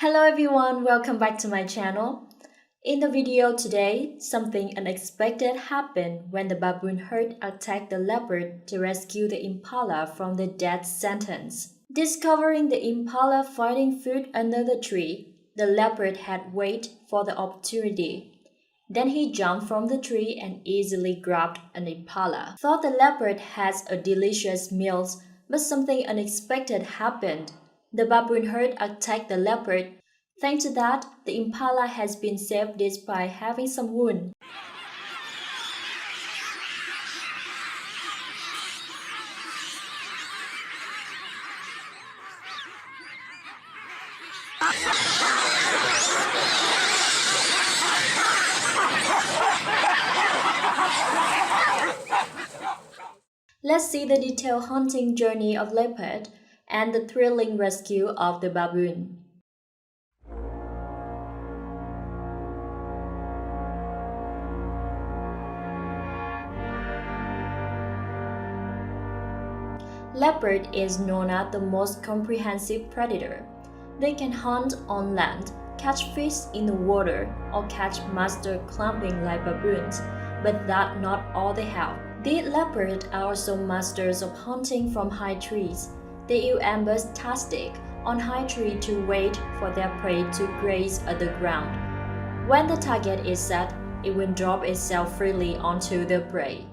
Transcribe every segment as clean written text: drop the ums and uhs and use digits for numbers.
Hello everyone, welcome back to my channel. In the video today, something unexpected happened when the baboon herd attacked the leopard to rescue the impala from the death sentence. Discovering the impala finding food under the tree, the leopard had waited for the opportunity. Then he jumped from the tree and easily grabbed an impala. Thought the leopard has a delicious meal, but something unexpected happened. The baboon herd attacked the leopard. Thanks to that, the impala has been saved despite having some wound. Let's see the detailed hunting journey of leopard and the thrilling rescue of the baboon. Leopard is known as the most comprehensive predator. They can hunt on land, catch fish in the water, or catch master clumping like baboons, but that's not all they have. These leopards are also masters of hunting from high trees. They use ambush tactics on high trees to wait for their prey to graze at the ground. When the target is set, it will drop itself freely onto the prey.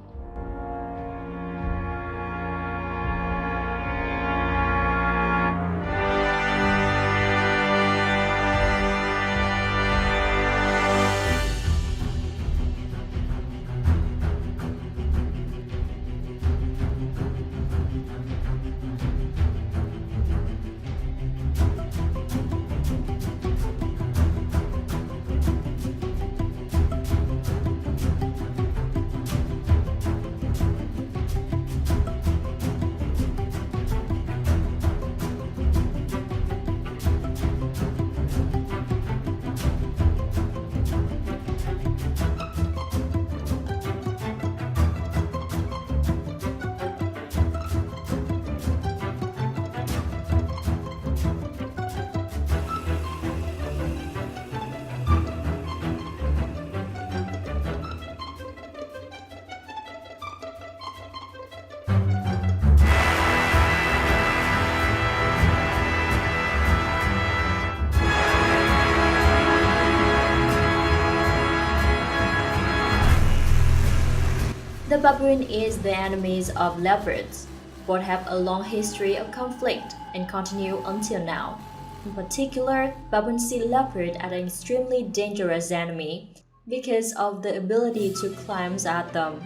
The baboon is the enemies of leopards. Both have a long history of conflict and continue until now. In particular, baboons see leopard as an extremely dangerous enemy because of the ability to climb at them.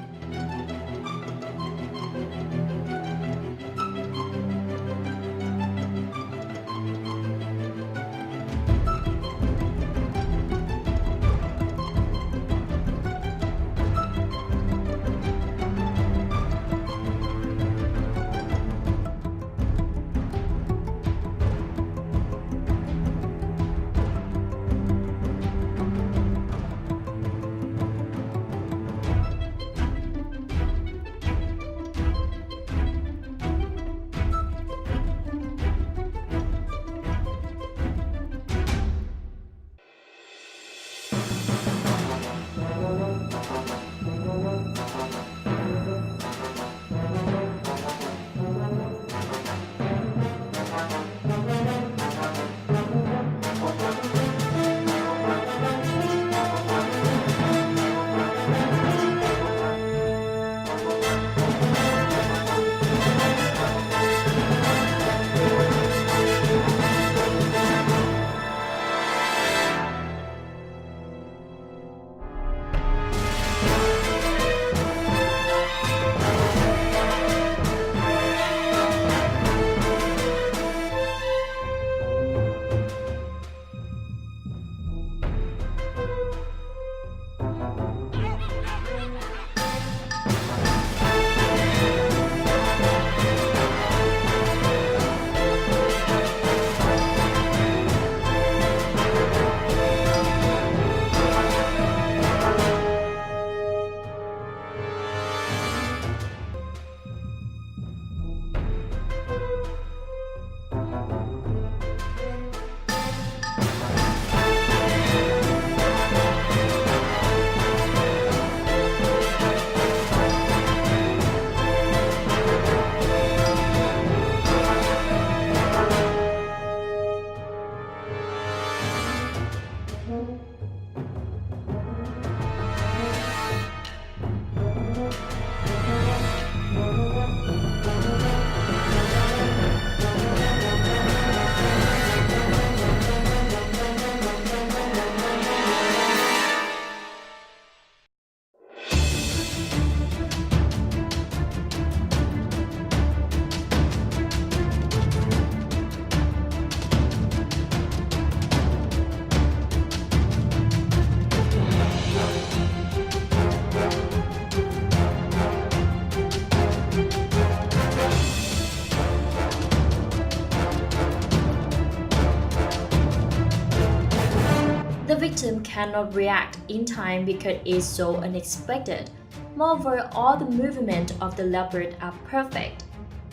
victim cannot react in time because it's so unexpected. Moreover, all the movements of the leopard are perfect.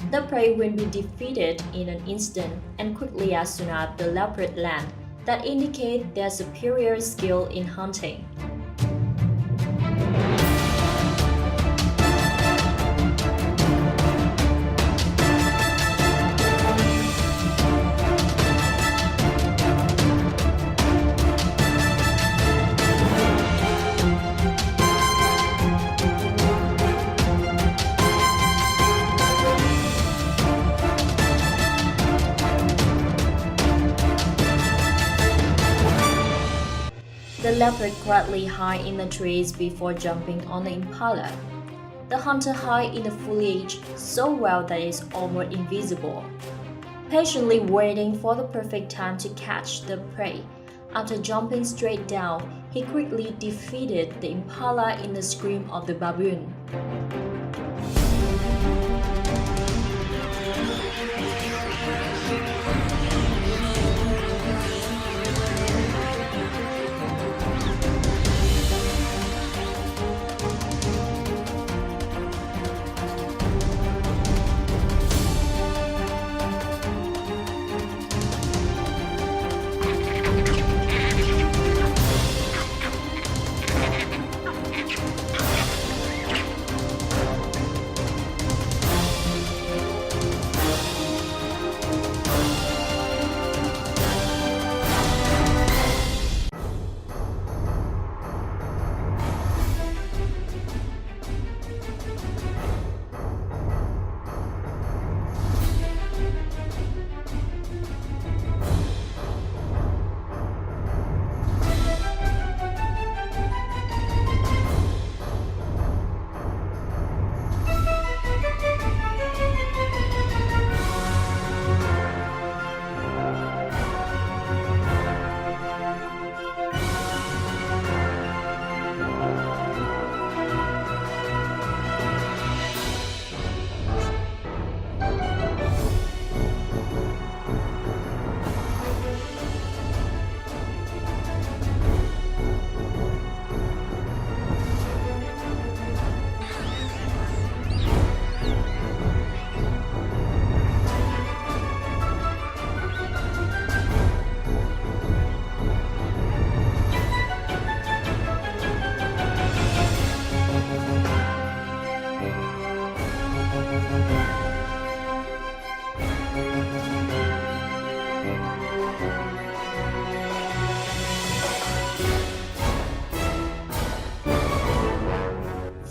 The prey will be defeated in an instant and quickly as soon as the leopard lands. That indicates their superior skill in hunting. The leopard quietly hides in the trees before jumping on the impala. The hunter hides in the foliage so well that it's almost invisible, patiently waiting for the perfect time to catch the prey. After jumping straight down, he quickly defeated the impala in the scream of the baboon.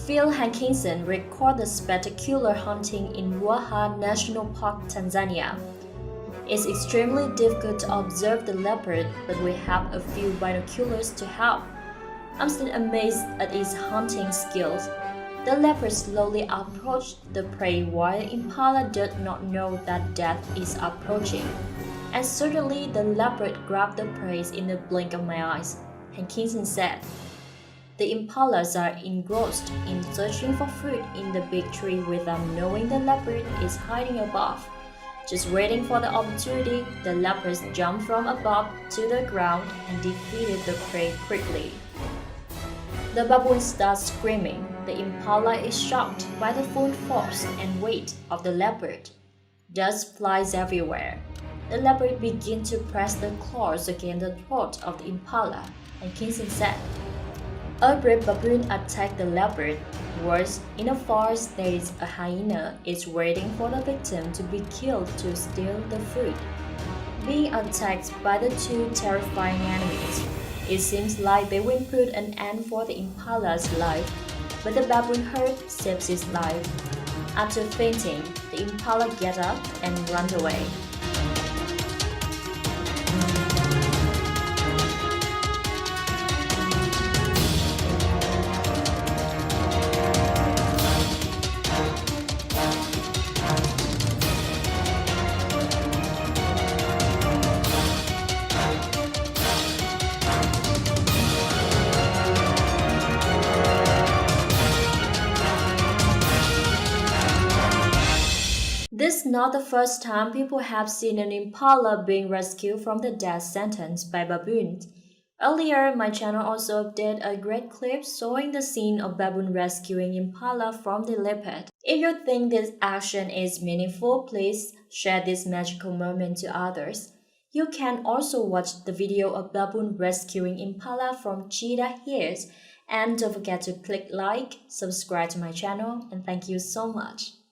Phil Hankinson recorded the spectacular hunting in Ruaha National Park, Tanzania. It's extremely difficult to observe the leopard, but we have a few binoculars to help. I'm still amazed at its hunting skills. The leopard slowly approached the prey while Impala did not know that death is approaching. And suddenly the leopard grabbed the prey in the blink of my eyes, Hankinson said. The impalas are engrossed in searching for food in the big tree without knowing the leopard is hiding above. Just waiting for the opportunity, the leopards jumped from above to the ground and defeated the prey quickly. The baboon starts screaming. The impala is shocked by the full force and weight of the leopard. Dust flies everywhere. The leopard begins to press the claws against the throat of the impala, and Kingston said, "A brave baboon attacked the leopard. Worse, in the forest there is a hyena is waiting for the victim to be killed to steal the food." Being attacked by the two terrifying enemies, it seems like they will put an end for the impala's life, but the baboon herd saves its life. After fainting, the impala gets up and runs away. This is not the first time people have seen an impala being rescued from the death sentence by baboons. Earlier, my channel also updated a great clip showing the scene of Baboon rescuing Impala from the Leopard. If you think this action is meaningful, please share this magical moment to others. You can also watch the video of Baboon rescuing Impala from cheetah here. And don't forget to click like, subscribe to my channel, and thank you so much.